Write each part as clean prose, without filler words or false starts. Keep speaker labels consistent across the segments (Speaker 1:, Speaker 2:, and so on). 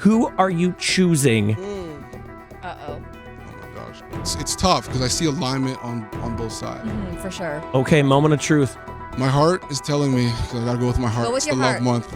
Speaker 1: Who are you choosing?
Speaker 2: Uh-oh.
Speaker 3: Oh my gosh. It's tough because I see alignment on both sides.
Speaker 2: For sure.
Speaker 1: Okay, moment of truth.
Speaker 3: My heart is telling me, 'cause I gotta go with my heart.
Speaker 2: Go with
Speaker 3: it's
Speaker 2: your
Speaker 3: the
Speaker 2: heart.
Speaker 3: love month.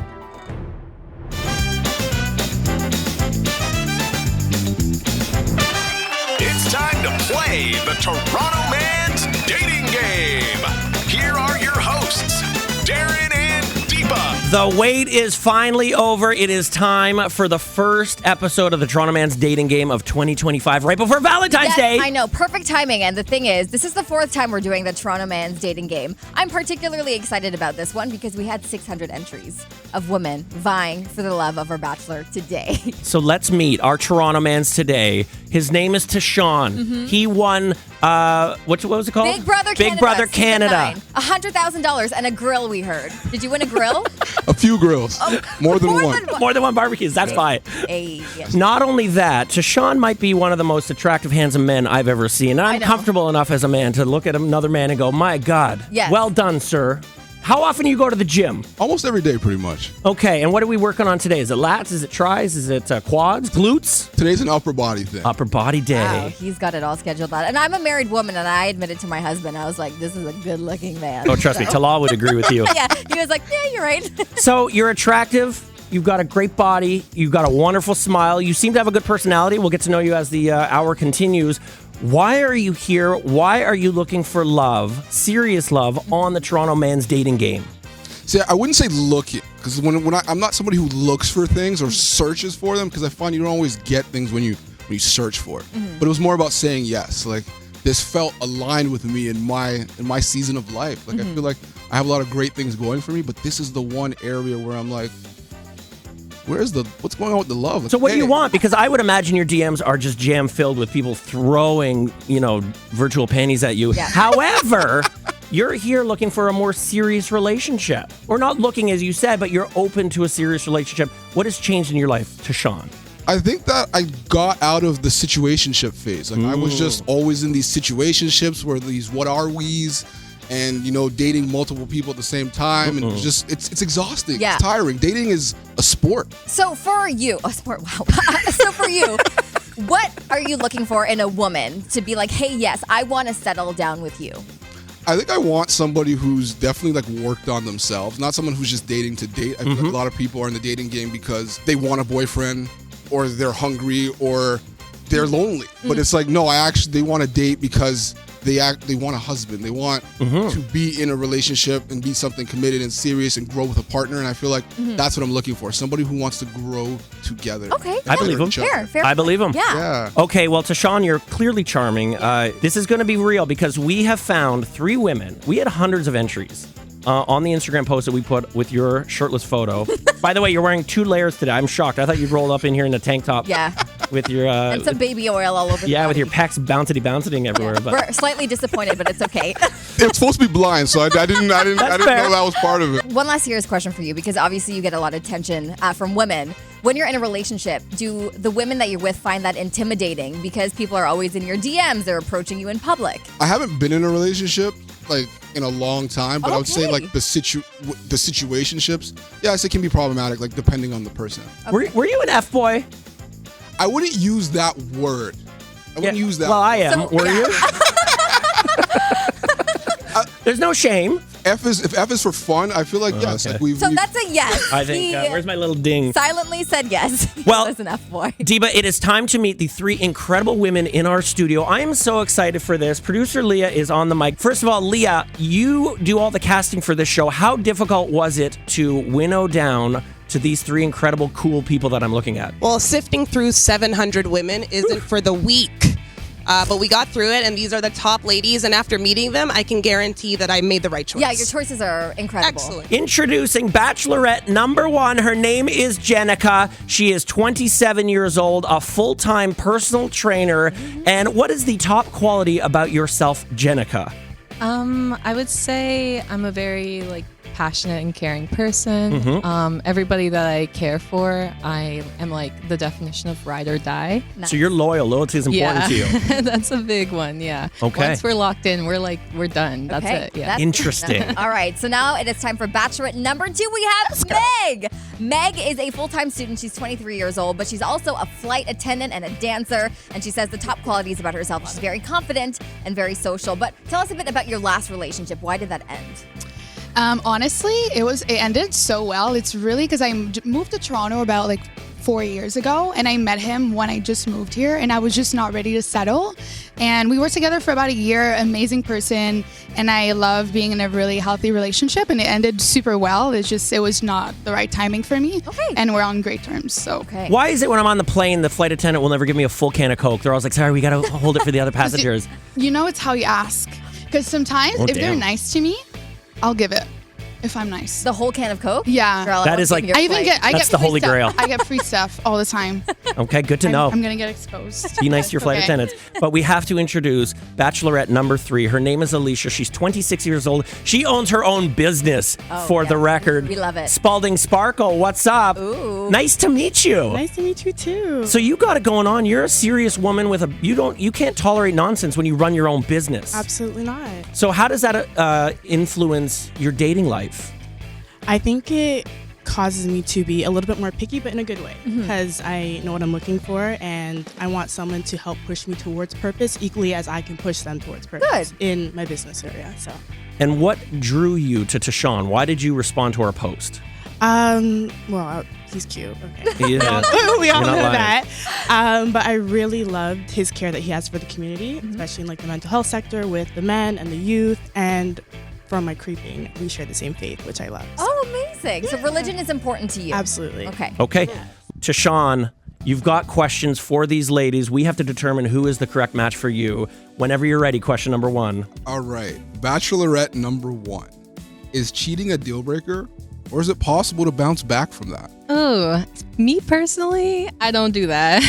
Speaker 4: It's time to play the Toronto Man's Dating Game. Here are your hosts, Darren and Deepa.
Speaker 1: The wait is finally over. It is time for the first episode of the Toronto Man's Dating Game of 2025, right before Valentine's Day.
Speaker 2: I know. Perfect timing. And the thing is, this is the 4th time we're doing the Toronto Man's Dating Game. I'm particularly excited about this one because we had 600 entries of women vying for the love of our bachelor today.
Speaker 1: So let's meet our Toronto Mans today. His name is Tychon. He won, what was it called?
Speaker 2: Big Brother Canada.
Speaker 1: Big Brother Canada.
Speaker 2: $100,000 and a grill, we heard. Did you win a grill?
Speaker 3: A few grills. More than one.
Speaker 1: More than one barbecues. That's fine.
Speaker 2: Yes.
Speaker 1: Not only that, Tychon might be one of the most attractive, handsome men I've ever seen. And I'm
Speaker 2: know.
Speaker 1: comfortable enough as a man to look at another man and go, my God,
Speaker 2: Yes.
Speaker 1: well done, sir. How often do you go to the gym?
Speaker 3: Almost every day, pretty much.
Speaker 1: Okay, and what are we working on today? Is it lats? Is it tris? Is it quads? Glutes?
Speaker 3: Today's an upper body thing.
Speaker 1: Upper body day.
Speaker 2: Wow, he's got it all scheduled out. And I'm a married woman, and I admitted to my husband, I was like, this is a good-looking man.
Speaker 1: Oh, trust me, Talal would agree with you.
Speaker 2: Yeah, he was like, yeah, you're right.
Speaker 1: So you're attractive. You've got a great body. You've got a wonderful smile. You seem to have a good personality. We'll get to know you as the hour continues. Why are you here? Why are you looking for love, serious love, on the Toronto Man's Dating Game?
Speaker 3: See, I wouldn't say looking, because I'm not somebody who looks for things or searches for them, because I find you don't always get things when you search for it. But it was more about saying yes. Like, this felt aligned with me in my season of life. Like, I feel like I have a lot of great things going for me, but this is the one area where I'm like, what's going on with the love? Like,
Speaker 1: So what do you want? Because I would imagine your DMs are just jam filled with people throwing, virtual panties at you.
Speaker 2: Yeah.
Speaker 1: However, you're here looking for a more serious relationship. Or not looking, as you said, but you're open to a serious relationship. What has changed in your life, Tychon?
Speaker 3: I think that I got out of the situationship phase. Like, I was just always in these situationships where these what are we's and, dating multiple people at the same time. And it's exhausting.
Speaker 2: Yeah.
Speaker 3: It's tiring. Dating is a sport.
Speaker 2: So for you, a sport, wow. So for you, what are you looking for in a woman to be like, hey, yes, I want to settle down with you?
Speaker 3: I think I want somebody who's definitely like worked on themselves, not someone who's just dating to date. I feel like a lot of people are in the dating game because they want a boyfriend or they're hungry or they're lonely. But it's like, no, they want to date because they want a husband. They want to be in a relationship and be something committed and serious and grow with a partner. And I feel like that's what I'm looking for. Somebody who wants to grow together.
Speaker 2: Okay.
Speaker 1: I believe him.
Speaker 2: Fair.
Speaker 1: I believe him.
Speaker 2: Yeah.
Speaker 1: Okay, well, Tychon, you're clearly charming. This is going to be real because we have found 3 women. We had hundreds of entries on the Instagram post that we put with your shirtless photo. By the way, you're wearing 2 layers today. I'm shocked. I thought you'd roll up in here in a tank top.
Speaker 2: Yeah.
Speaker 1: With your
Speaker 2: And some baby oil all over the
Speaker 1: with
Speaker 2: body.
Speaker 1: your pecs bouncing everywhere. But
Speaker 2: We're slightly disappointed, but it's okay.
Speaker 3: It's supposed to be blind, so I didn't know
Speaker 1: fair.
Speaker 3: that was part of it.
Speaker 2: One last serious question for you, because obviously you get a lot of attention from women. When you're in a relationship, do the women that you're with find that intimidating because people are always in your DMs, they're approaching you in public?
Speaker 3: I haven't been in a relationship like in a long time, but I would say
Speaker 2: Okay.
Speaker 3: like the situationships, I say can be problematic, like depending on the person.
Speaker 1: were you an F boy?
Speaker 3: I wouldn't use that word. I wouldn't use that.
Speaker 1: Well, I am.
Speaker 2: So-
Speaker 1: Were you? There's no shame.
Speaker 3: If F is for fun, I feel like yes.
Speaker 1: okay.
Speaker 3: Like
Speaker 2: So that's a yes.
Speaker 1: I think.
Speaker 2: He
Speaker 1: Where's my little ding?
Speaker 2: silently said yes.
Speaker 1: Well-
Speaker 2: He was an F boy.
Speaker 1: Diva, it is time to meet the 3 incredible women in our studio. I am so excited for this. Producer Leah is on the mic. First of all, Leah, you do all the casting for this show. How difficult was it to winnow down to these 3 incredible, cool people that I'm looking at?
Speaker 5: Well, sifting through 700 women isn't for the weak. But we got through it, and these are the top ladies. And after meeting them, I can guarantee that I made the right choice.
Speaker 2: Yeah, your choices are incredible.
Speaker 5: Excellent.
Speaker 1: Introducing Bachelorette number 1. Her name is Jenica. She is 27 years old, a full-time personal trainer. And what is the top quality about yourself, Jenica?
Speaker 6: I would say I'm a very passionate and caring person. Everybody that I care for, I am like the definition of ride or die.
Speaker 1: So you're loyal. Loyalty is important to you.
Speaker 6: That's a big one, yeah.
Speaker 1: Okay.
Speaker 6: Once we're locked in, we're done. That's it, yeah.
Speaker 1: Interesting.
Speaker 2: All right, so now it is time for Bachelorette number 2. We have Meg. Meg is a full-time student. She's 23 years old, but she's also a flight attendant and a dancer. And she says the top qualities about herself: she's very confident and very social. But tell us a bit about your last relationship. Why did that end?
Speaker 7: Honestly, it ended so well. It's really because I moved to Toronto about like 4 years ago, and I met him when I just moved here, and I was just not ready to settle. And we were together for about a year. Amazing person, and I love being in a really healthy relationship, and it ended super well. It was not the right timing for me.
Speaker 2: Okay.
Speaker 7: And we're on great terms. So
Speaker 1: Why is it when I'm on the plane, the flight attendant will never give me a full can of Coke? They're always like, sorry, we got to hold it for the other passengers.
Speaker 7: You know, it's how you ask. Because sometimes if they're nice to me, I'll give it. If I'm nice.
Speaker 2: The whole can of Coke?
Speaker 7: Yeah.
Speaker 2: Girl,
Speaker 1: That is like-
Speaker 2: your
Speaker 7: I even
Speaker 2: flight.
Speaker 7: get
Speaker 1: That's
Speaker 7: get
Speaker 1: the
Speaker 7: free
Speaker 1: holy
Speaker 7: stuff.
Speaker 1: grail.
Speaker 7: I get free stuff all the time.
Speaker 1: Okay, good to know.
Speaker 7: I'm gonna get exposed.
Speaker 1: Be nice to your flight
Speaker 7: Okay.
Speaker 1: attendants. But we have to introduce Bachelorette number 3. Her name is Alicia. She's 26 years old. She owns her own business, for the record.
Speaker 2: We love it.
Speaker 1: Spalding Sparkle, what's up?
Speaker 2: Ooh.
Speaker 1: Nice to meet you.
Speaker 8: Nice to meet you too.
Speaker 1: So you got it going on. You're a serious woman with you can't tolerate nonsense when you run your own business.
Speaker 8: Absolutely not.
Speaker 1: So how does that influence your dating life?
Speaker 8: I think it causes me to be a little bit more picky, but in a good way, because I know what I'm looking for, and I want someone to help push me towards purpose equally as I can push them towards purpose in my business area. So,
Speaker 1: And what drew you to Tychon? Why did you respond to our post?
Speaker 8: well, he's cute. Okay.
Speaker 1: He is.
Speaker 8: We all
Speaker 1: You're not
Speaker 8: know
Speaker 1: lying.
Speaker 8: that. But I really loved his care that he has for the community, especially in like the mental health sector with the men and the youth. And from my creeping, we share the same faith, which I love. So.
Speaker 2: Oh, amazing. So religion is important to you.
Speaker 8: Absolutely.
Speaker 2: Okay.
Speaker 1: Okay. Tychon, you've got questions for these ladies. We have to determine who is the correct match for you. Whenever you're ready, question number 1.
Speaker 3: All right. Bachelorette number 1. Is cheating a deal breaker, or is it possible to bounce back from that?
Speaker 6: Oh, me personally, I don't do that.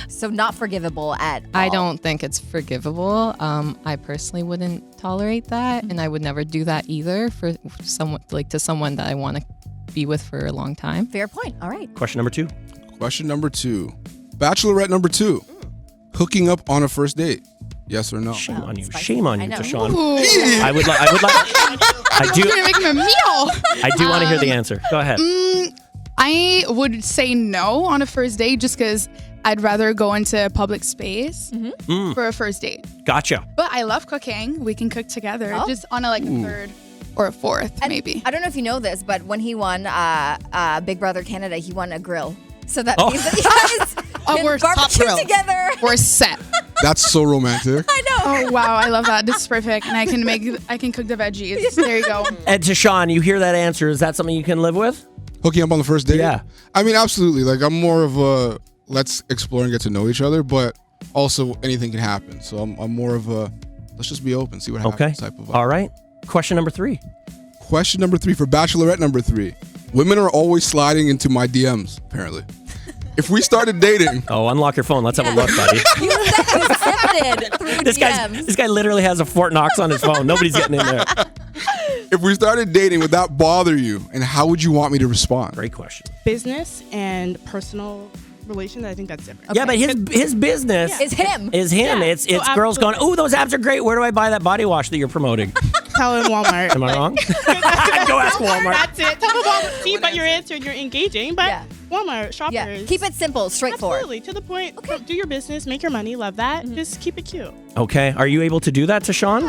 Speaker 2: So not forgivable at all.
Speaker 6: I don't think it's forgivable. I personally wouldn't tolerate that, and I would never do that either for someone to someone that I want to be with for a long time.
Speaker 2: Fair point. All right.
Speaker 1: Question number 2.
Speaker 3: Question number 2. Bachelorette number 2. Hooking up on a first date. Yes or no?
Speaker 1: Shame on you.
Speaker 2: spicy.
Speaker 1: Shame on
Speaker 2: I
Speaker 1: you,
Speaker 2: know.
Speaker 1: Tychon.
Speaker 7: Ooh.
Speaker 1: I would like I
Speaker 7: You're gonna make me a meal.
Speaker 1: do want to hear the answer. Go ahead.
Speaker 7: I would say no on a first date just because I'd rather go into a public space for a first date.
Speaker 1: Gotcha.
Speaker 7: But I love cooking. We can cook together,
Speaker 2: Oh.
Speaker 7: just on a third or a fourth,
Speaker 2: And
Speaker 7: maybe.
Speaker 2: I don't know if you know this, but when he won Big Brother Canada, he won a grill. So that
Speaker 1: Oh.
Speaker 2: means that you guys can
Speaker 7: we're top
Speaker 2: barbecue
Speaker 5: grill.
Speaker 2: together.
Speaker 7: We're set.
Speaker 3: That's so romantic.
Speaker 2: I know.
Speaker 7: Oh wow, I love that. This is perfect, and I can cook the veggies. There you go.
Speaker 1: And Tychon, you hear that answer. Is that something you can live with?
Speaker 3: Hooking up on the first date?
Speaker 1: Yeah.
Speaker 3: I mean, absolutely. Like, I'm more of a let's explore and get to know each other, but also anything can happen. So I'm more of a let's just be open, see what
Speaker 1: Okay.
Speaker 3: happens type of vibe.
Speaker 1: All right. Question number 3.
Speaker 3: Question number 3 for Bachelorette number 3. Women are always sliding into my DMs, apparently. If we started dating,
Speaker 1: Oh, unlock your phone. Let's have a look, buddy.
Speaker 2: You accepted through
Speaker 1: This
Speaker 2: DMs.
Speaker 1: guy literally has a Fort Knox on his phone. Nobody's getting in there.
Speaker 3: if we started dating, would that bother you? And how would you want me to respond?
Speaker 1: Great question.
Speaker 8: Business and personal relations, I think that's different.
Speaker 1: Yeah, but his business
Speaker 2: It's him.
Speaker 1: is him.
Speaker 8: Yeah.
Speaker 1: It's
Speaker 8: So
Speaker 1: girls going,
Speaker 8: absolutely.
Speaker 1: "Ooh, those abs are great. Where do I buy that body wash that you're promoting?"
Speaker 8: Tell him Walmart.
Speaker 1: Am I wrong? Go ask Walmart.
Speaker 8: That's it. Tell them Walmart. See, but you're answering, you're engaging. But
Speaker 2: Yeah.
Speaker 8: Walmart, shoppers.
Speaker 2: Yeah. Keep it simple, straightforward.
Speaker 8: Absolutely. To the point. Do your business, make your money, love that. Just keep it cute.
Speaker 1: Okay. Are you able to do that, Tychon?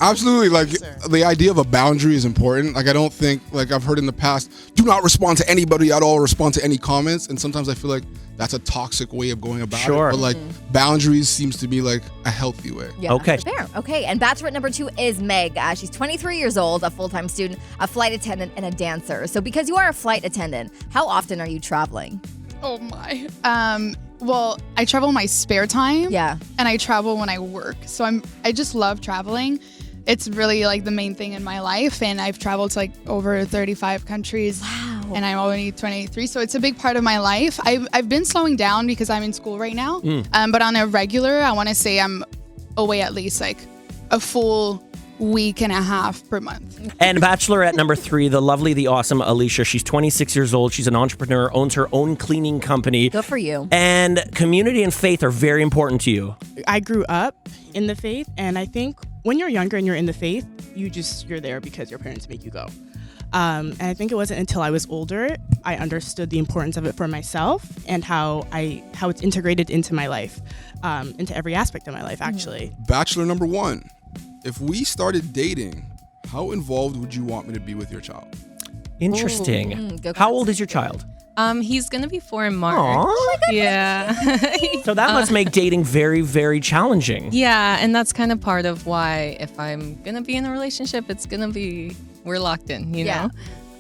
Speaker 3: Absolutely. Like, the idea of a boundary is important. Like, I don't think, like, I've heard in the past, do not respond to anybody at all, respond to any comments. And sometimes I feel like that's a toxic way of going about
Speaker 1: Sure.
Speaker 3: it. But, like, boundaries seems to be, like, a healthy way.
Speaker 2: Yeah,
Speaker 1: Okay.
Speaker 2: Fair. Okay. And Bachelorette number 2 is Meg. She's 23 years old, a full-time student, a flight attendant, and a dancer. So because you are a flight attendant, how often are you traveling?
Speaker 7: Oh my. Well, I travel in my spare time.
Speaker 2: Yeah.
Speaker 7: And I travel when I work. So I just love traveling. It's really like the main thing in my life, and I've traveled to like over 35 countries.
Speaker 2: Wow.
Speaker 7: And I'm only 23, so it's a big part of my life. I've been slowing down because I'm in school right now. But on a regular, I want to say I'm away at least like a full week and a half per month.
Speaker 1: And bachelorette number 3, the lovely, the awesome Alicia. She's 26 years old. She's an entrepreneur, owns her own cleaning company.
Speaker 2: Good for you.
Speaker 1: And community and faith are very important to you.
Speaker 8: I grew up in the faith, and I think when you're younger and you're in the faith, you're there because your parents make you go. And I think it wasn't until I was older I understood the importance of it for myself and how it's integrated into my life, into every aspect of my life, actually.
Speaker 3: Bachelor number 1. If we started dating, how involved would you want me to be with your child?
Speaker 1: Interesting.
Speaker 2: good
Speaker 1: How old is your child?
Speaker 6: He's gonna be 4 in March.
Speaker 1: Aw.
Speaker 6: Yeah.
Speaker 1: So that must make dating very, very challenging.
Speaker 6: Yeah, and that's kind of part of why if I'm gonna be in a relationship, it's gonna be we're locked in, you
Speaker 2: Yeah.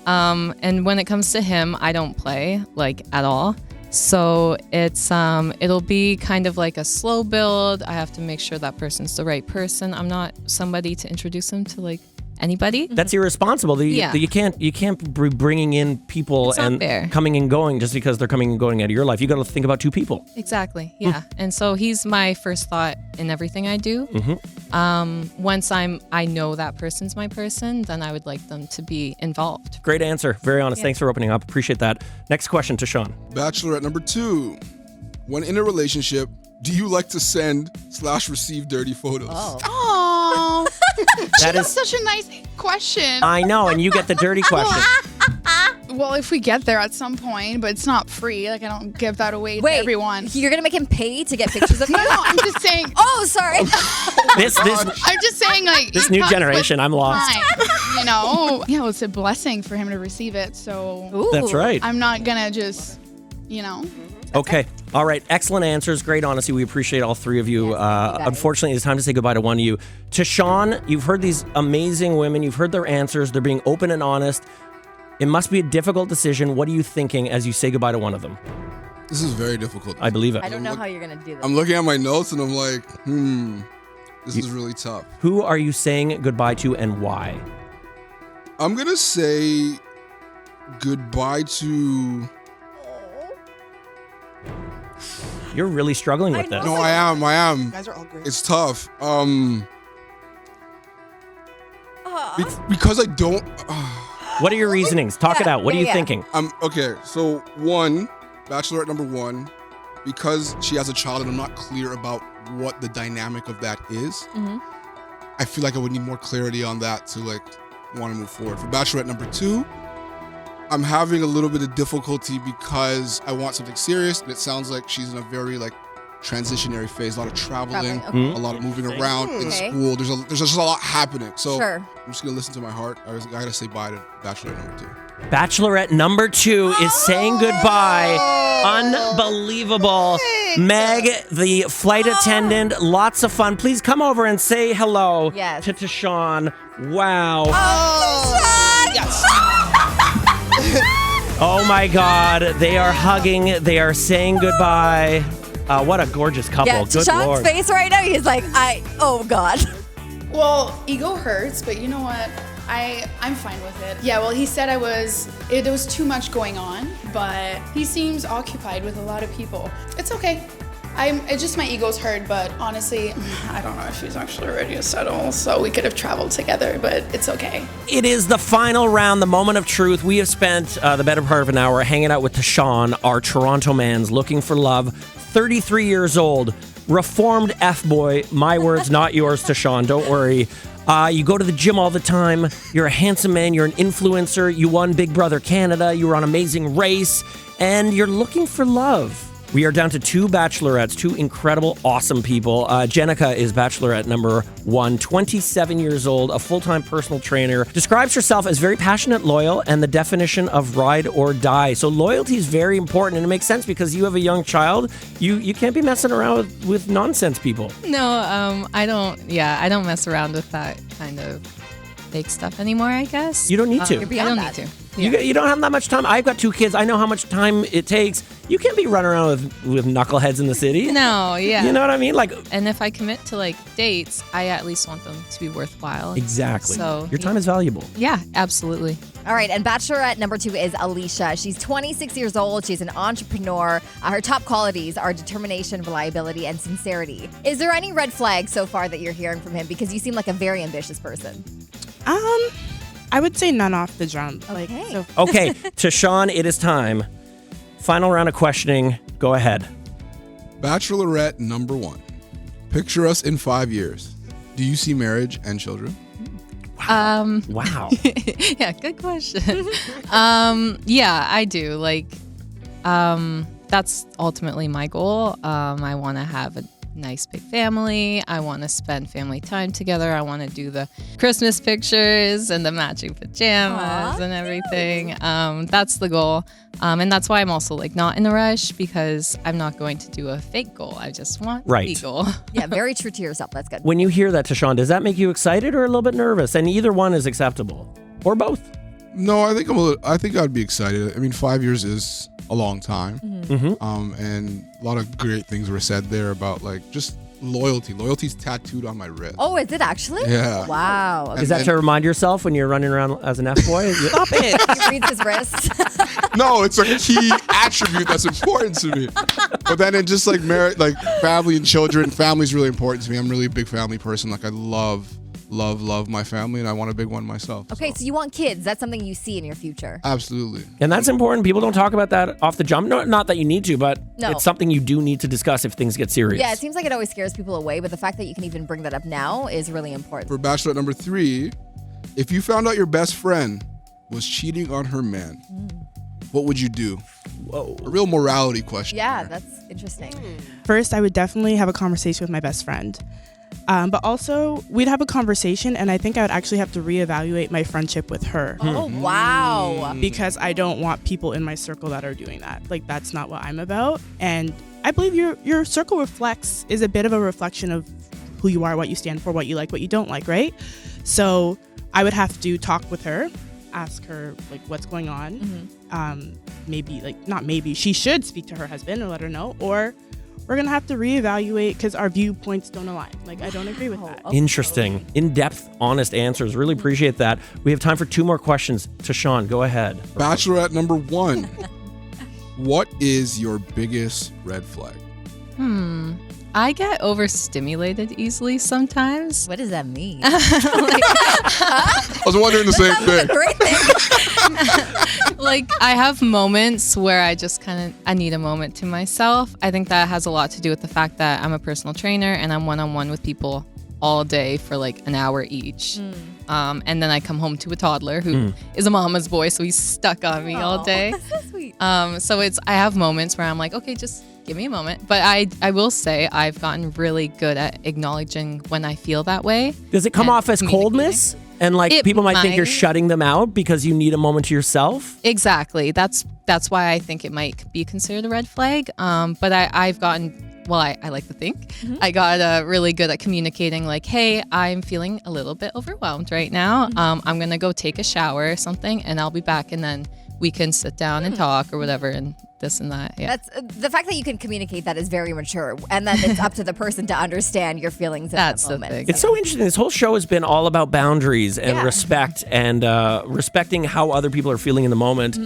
Speaker 6: know. And when it comes to him, I don't play like at all. So it's it'll be kind of like a slow build. I have to make sure that person's the right person. I'm not somebody to introduce him to like anybody.
Speaker 1: That's irresponsible.
Speaker 6: Yeah.
Speaker 1: You can't be bringing in people
Speaker 6: It's not
Speaker 1: and
Speaker 6: fair.
Speaker 1: coming and going just because they're coming and going out of your life. You got to think about 2 people.
Speaker 6: Exactly. Yeah. And so he's my first thought in everything I do. Once I know that person's my person, then I would like them to be involved.
Speaker 1: Great answer. Very honest. Thanks for opening up. Appreciate that. Next question to Sean.
Speaker 3: Bachelorette number 2. When in a relationship, do you like to send/receive dirty photos?
Speaker 7: Oh,
Speaker 1: That
Speaker 7: that's
Speaker 1: is,
Speaker 7: such a nice question.
Speaker 1: I know, and you get the dirty question.
Speaker 7: Well, if we get there at some point, but it's not free. Like, I don't give that away
Speaker 2: Wait,
Speaker 7: to everyone.
Speaker 2: you're going to make him pay to get pictures of you?
Speaker 7: No, I'm just saying.
Speaker 2: Oh, sorry.
Speaker 1: This
Speaker 7: I'm just saying, like,
Speaker 1: This new generation, I'm lost.
Speaker 7: time, you know? Yeah, well, it's a blessing for him to receive it. So
Speaker 2: Ooh.
Speaker 1: That's right.
Speaker 7: I'm not going to just, you know.
Speaker 1: Okay. All right. Excellent answers. Great honesty. We appreciate all 3 of you.
Speaker 2: Yes, thank you guys.
Speaker 1: Unfortunately, it's time to say goodbye to one of you. To Sean, you've heard these amazing women. You've heard their answers. They're being open and honest. It must be a difficult decision. What are you thinking as you say goodbye to one of them?
Speaker 3: This is very difficult.
Speaker 1: I believe it.
Speaker 2: I don't know how you're going to do this.
Speaker 3: I'm looking at my notes and I'm like, this is really tough.
Speaker 1: Who are you saying goodbye to and why?
Speaker 3: I'm going to say goodbye to...
Speaker 1: You're really struggling with this.
Speaker 3: No, I am.
Speaker 5: You guys are all great.
Speaker 3: It's tough. Because I don't...
Speaker 1: What are your reasonings? Talk it out. What are you thinking?
Speaker 3: Okay, so 1, bachelorette number 1, because she has a child and I'm not clear about what the dynamic of that is, I feel like I would need more clarity on that to like want to move forward. For bachelorette number 2, I'm having a little bit of difficulty because I want something serious, and it sounds like she's in a very like transitionary phase, a lot of traveling,
Speaker 2: Okay.
Speaker 3: a lot of moving around in
Speaker 2: Okay.
Speaker 3: school. There's just a lot happening. So
Speaker 2: Sure.
Speaker 3: I'm just gonna listen to my heart. I gotta say bye to bachelorette number 2.
Speaker 1: Bachelorette number 2 is saying goodbye. Unbelievable. Meg, the flight attendant, lots of fun. Please come over and say hello
Speaker 2: Yes.
Speaker 1: to Tychon. Wow.
Speaker 5: Yes.
Speaker 1: Oh my God. They are hugging. They are saying goodbye. What a gorgeous couple.
Speaker 2: Yeah,
Speaker 1: Good
Speaker 2: Sean's
Speaker 1: Lord.
Speaker 2: face right now, he's like, oh God.
Speaker 7: Well, ego hurts, but you know what? I'm fine with it. Yeah, well, he said there was too much going on, but he seems occupied with a lot of people. It's okay. It's just my ego's hurt, but honestly, I don't know if he's actually ready to settle, so we could have traveled together, but it's okay.
Speaker 1: It is the final round, the moment of truth. We have spent the better part of an hour hanging out with Tychon, our Toronto man's looking for love, 33 years old, reformed F-boy. My words, not yours, Tychon. Don't worry. You go to the gym all the time. You're a handsome man. You're an influencer. You won Big Brother Canada. You were on Amazing Race. And you're looking for love. We are down to 2 bachelorettes, 2 incredible, awesome people. Jenica is bachelorette number 1, 27 years old, a full-time personal trainer, describes herself as very passionate, loyal, and the definition of ride or die. So loyalty is very important, and it makes sense because you have a young child. You can't be messing around with nonsense people.
Speaker 6: No, I don't mess around with that kind of fake stuff anymore, I guess.
Speaker 1: You don't need to.
Speaker 2: You're
Speaker 6: I
Speaker 2: beyond
Speaker 6: don't
Speaker 2: that.
Speaker 6: need to.
Speaker 1: You don't have that much time. I've got 2 kids. I know how much time it takes. You can't be running around with knuckleheads in the city.
Speaker 6: No, yeah.
Speaker 1: You know what I mean? Like,
Speaker 6: and if I commit to like dates, I at least want them to be worthwhile.
Speaker 1: exactly.
Speaker 6: So
Speaker 1: your time is valuable.
Speaker 6: Yeah, absolutely.
Speaker 2: All right, and Bachelorette number 2 is Alicia. She's 26 years old. She's an entrepreneur. Her top qualities are determination, reliability, and sincerity. Is there any red flags so far that you're hearing from him? Because you seem like a very ambitious person.
Speaker 8: I would say none off the jump.
Speaker 2: Okay.
Speaker 1: Okay, Tychon, it is time. Final round of questioning. Go ahead.
Speaker 3: Bachelorette number 1. Picture us in 5 years. Do you see marriage and children?
Speaker 1: Wow.
Speaker 6: Yeah, good question. Yeah, I do. Like, that's ultimately my goal. I want to have a nice big family. I want to spend family time together. I want to do the Christmas pictures and the matching pajamas and everything. That's the goal. And that's why I'm also like not in a rush, because I'm not going to do a fake goal. I just want the goal.
Speaker 2: Yeah, very true to yourself. That's good.
Speaker 1: When you hear that, Tychon, does that make you excited or a little bit nervous? And either one is acceptable, or both.
Speaker 3: No, I think I'd be excited. I mean, 5 years is a long time. And a lot of great things were said there about like just loyalty. Loyalty's tattooed on my wrist.
Speaker 2: Oh, is it actually?
Speaker 3: Yeah.
Speaker 2: Wow.
Speaker 1: Is that to remind yourself when you're running around as an F-boy?
Speaker 5: Stop it.
Speaker 2: He reads his wrist.
Speaker 3: No, it's a key attribute that's important to me. But then it just like marriage, like family and children. Family's really important to me. I'm really a big family person. Like I love my family, and I want a big one myself.
Speaker 2: Okay, so you want kids. That's something you see in your future.
Speaker 3: Absolutely.
Speaker 1: And that's important. People don't talk about that off the jump. No, not that you need to, but
Speaker 2: No.
Speaker 1: it's something you do need to discuss if things get serious.
Speaker 2: Yeah, it seems like it always scares people away, but the fact that you can even bring that up now is really important.
Speaker 3: For Bachelorette number 3, if you found out your best friend was cheating on her man, what would you do? Whoa. A real morality question.
Speaker 2: Yeah,
Speaker 3: here.
Speaker 2: that's interesting.
Speaker 8: First, I would definitely have a conversation with my best friend. But also, we'd have a conversation, and I think I would actually have to reevaluate my friendship with her.
Speaker 2: Oh, wow.
Speaker 8: Because I don't want people in my circle that are doing that. Like, that's not what I'm about. And I believe your circle is a bit of a reflection of who you are, what you stand for, what you like, what you don't like, right? So I would have to talk with her, ask her, like, what's going on. She should speak to her husband and let her know, or we're going to have to reevaluate because our viewpoints don't align. Like, I don't agree with that.
Speaker 1: Interesting. In-depth, honest answers. Really appreciate that. We have time for 2 more questions. Tychon, go ahead.
Speaker 3: Bachelorette number 1. What is your biggest red flag?
Speaker 6: I get overstimulated easily sometimes.
Speaker 2: What does that mean?
Speaker 3: I was wondering the same thing.
Speaker 2: Great thing.
Speaker 6: Like, I have moments where I just I need a moment to myself. I think that has a lot to do with the fact that I'm a personal trainer and I'm one-on-one with people all day for like an hour each. And then I come home to a toddler who is a mama's boy, so he's stuck on me all day.
Speaker 2: That's so sweet.
Speaker 6: So I have moments where I'm like, okay, just give me a moment. But I will say I've gotten really good at acknowledging when I feel that way.
Speaker 1: Does it come
Speaker 6: and
Speaker 1: off as coldness? And like
Speaker 6: It
Speaker 1: people might think you're
Speaker 6: might.
Speaker 1: shutting them out because you need a moment to yourself?
Speaker 6: Exactly. That's why I think it might be considered a red flag. But I've gotten, well, I like to think, I got really good at communicating like, hey, I'm feeling a little bit overwhelmed right now. I'm going to go take a shower or something and I'll be back, and then we can sit down and talk or whatever and this and that. Yeah.
Speaker 2: That's the fact that you can communicate that is very mature, and then it's up to the person to understand your feelings at
Speaker 6: That's
Speaker 2: that
Speaker 6: the
Speaker 2: moment.
Speaker 6: thing.
Speaker 1: It's so interesting. This whole show has been all about boundaries and
Speaker 2: Yeah.
Speaker 1: respect and respecting how other people are feeling in the moment.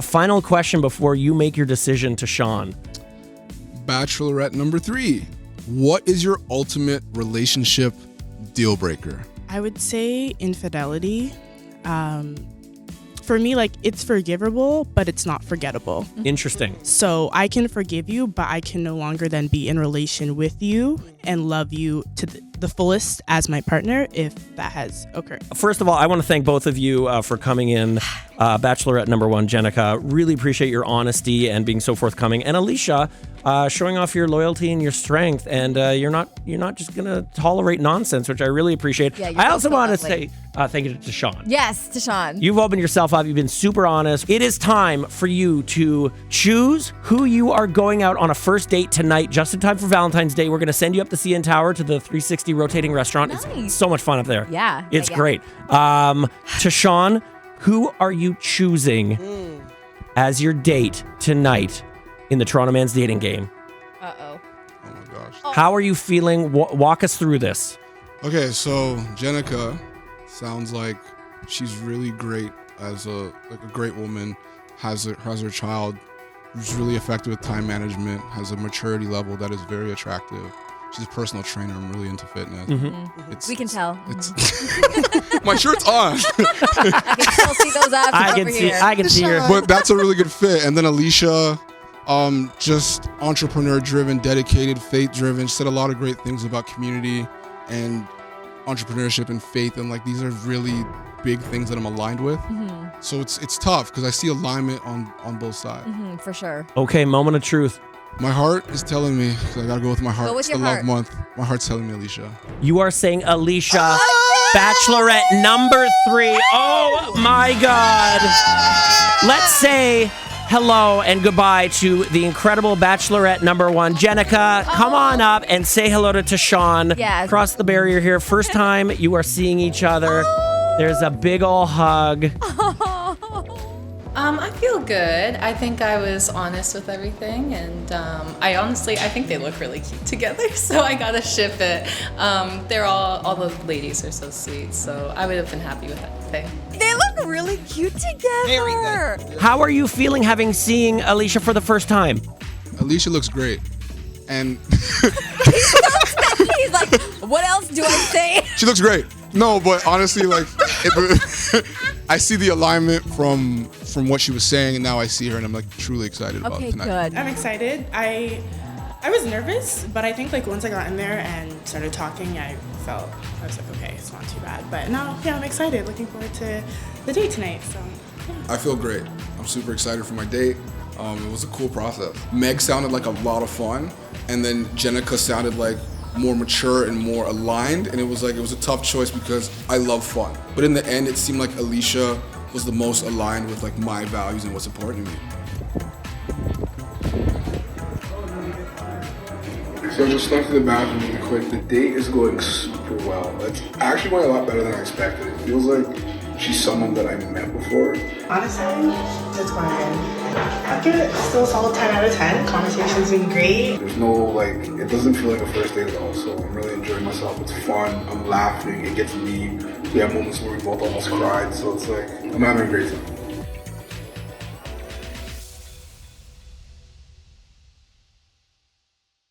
Speaker 1: Final question before you make your decision, Tychon.
Speaker 3: Bachelorette number 3. What is your ultimate relationship deal breaker?
Speaker 8: I would say infidelity. For me, like, it's forgivable, but it's not forgettable.
Speaker 1: Interesting.
Speaker 8: So I can forgive you, but I can no longer then be in relation with you and love you to the fullest as my partner if that has occurred.
Speaker 1: First of all, I want to thank both of you for coming in. Bachelorette number 1, Jenica, really appreciate your honesty and being so forthcoming. And Alicia, showing off your loyalty and your strength. And you're not just going to tolerate nonsense, which I really appreciate.
Speaker 2: Yeah, you're
Speaker 1: I also
Speaker 2: so
Speaker 1: want to
Speaker 2: lovely.
Speaker 1: say thank you to Tychon.
Speaker 2: Yes, Tychon.
Speaker 1: You've opened yourself up. You've been super honest. It is time for you to choose who you are going out on a first date tonight, just in time for Valentine's Day. We're going to send you up the CN Tower to the 360 rotating restaurant. It's
Speaker 2: Nice.
Speaker 1: so much fun up there.
Speaker 2: Yeah.
Speaker 1: It's
Speaker 2: Yeah.
Speaker 1: great. Tychon, Who are you choosing as your date tonight in the Toronto Man's Dating Game?
Speaker 2: Uh-oh.
Speaker 3: Oh my gosh.
Speaker 1: How are you feeling? Walk us through this.
Speaker 3: Okay, so Jenica sounds like she's really great as a great woman, has her child, who's really effective with time management, has a maturity level that is very attractive. She's a personal trainer. I'm really into fitness.
Speaker 2: We can tell.
Speaker 3: My shirt's on.
Speaker 2: I can still see those abs over here.
Speaker 1: I can see her.
Speaker 3: But that's a really good fit. And then Alicia, just entrepreneur-driven, dedicated, faith-driven. She said a lot of great things about community and entrepreneurship and faith. And like these are really big things that I'm aligned with. So it's tough because I see alignment on both sides.
Speaker 2: For sure.
Speaker 1: Okay, moment of truth.
Speaker 3: My heart is telling me, so I gotta go with my heart.
Speaker 2: Go with
Speaker 3: it's
Speaker 2: your
Speaker 3: the
Speaker 2: heart.
Speaker 3: love month. My heart's telling me Alicia.
Speaker 1: You are saying Alicia, Bachelorette number 3. Oh my God. Let's say hello and goodbye to the incredible Bachelorette number 1. Jenica, come on up and say hello to Tychon.
Speaker 2: Yes.
Speaker 1: Cross the barrier here. First time you are seeing each other. There's a big ol' hug.
Speaker 6: I feel good. I think I was honest with everything, and I think they look really cute together. So I gotta ship it. They're all the ladies are so sweet. So I would have been happy with everything.
Speaker 2: They look really cute together.
Speaker 1: How are you feeling having seen Alicia for the first time?
Speaker 3: Alicia looks great. And
Speaker 2: He's like, what else do I say?
Speaker 3: she looks great. No, but honestly, like, I see the alignment from what she was saying, and now I see her, and I'm like truly excited about tonight.
Speaker 2: Good.
Speaker 8: I'm excited. I was nervous, but I think like once I got in there and started talking, I was like, okay, it's not too bad. But now, yeah, I'm excited. Looking forward to the date tonight. So, yeah.
Speaker 3: I feel great. I'm super excited for my date. It was a cool process. Meg sounded like a lot of fun, and then Jenica sounded like more mature and more aligned, and it was a tough choice because I love fun. But in the end, it seemed like Alicia was the most aligned with like my values and what's important to me. So just stuck to the bathroom really quick. The date is going super well. It's actually going a lot better than I expected. It feels like she's someone that I met before.
Speaker 9: Honestly, it's going good. I'll give it still a solid 10 out of 10. Conversation's been great.
Speaker 3: There's no it doesn't feel like a first date at all. So I'm really enjoying myself. It's fun. I'm laughing. It gets deep. We have moments where we both almost cried. So it's like, I'm having a great time.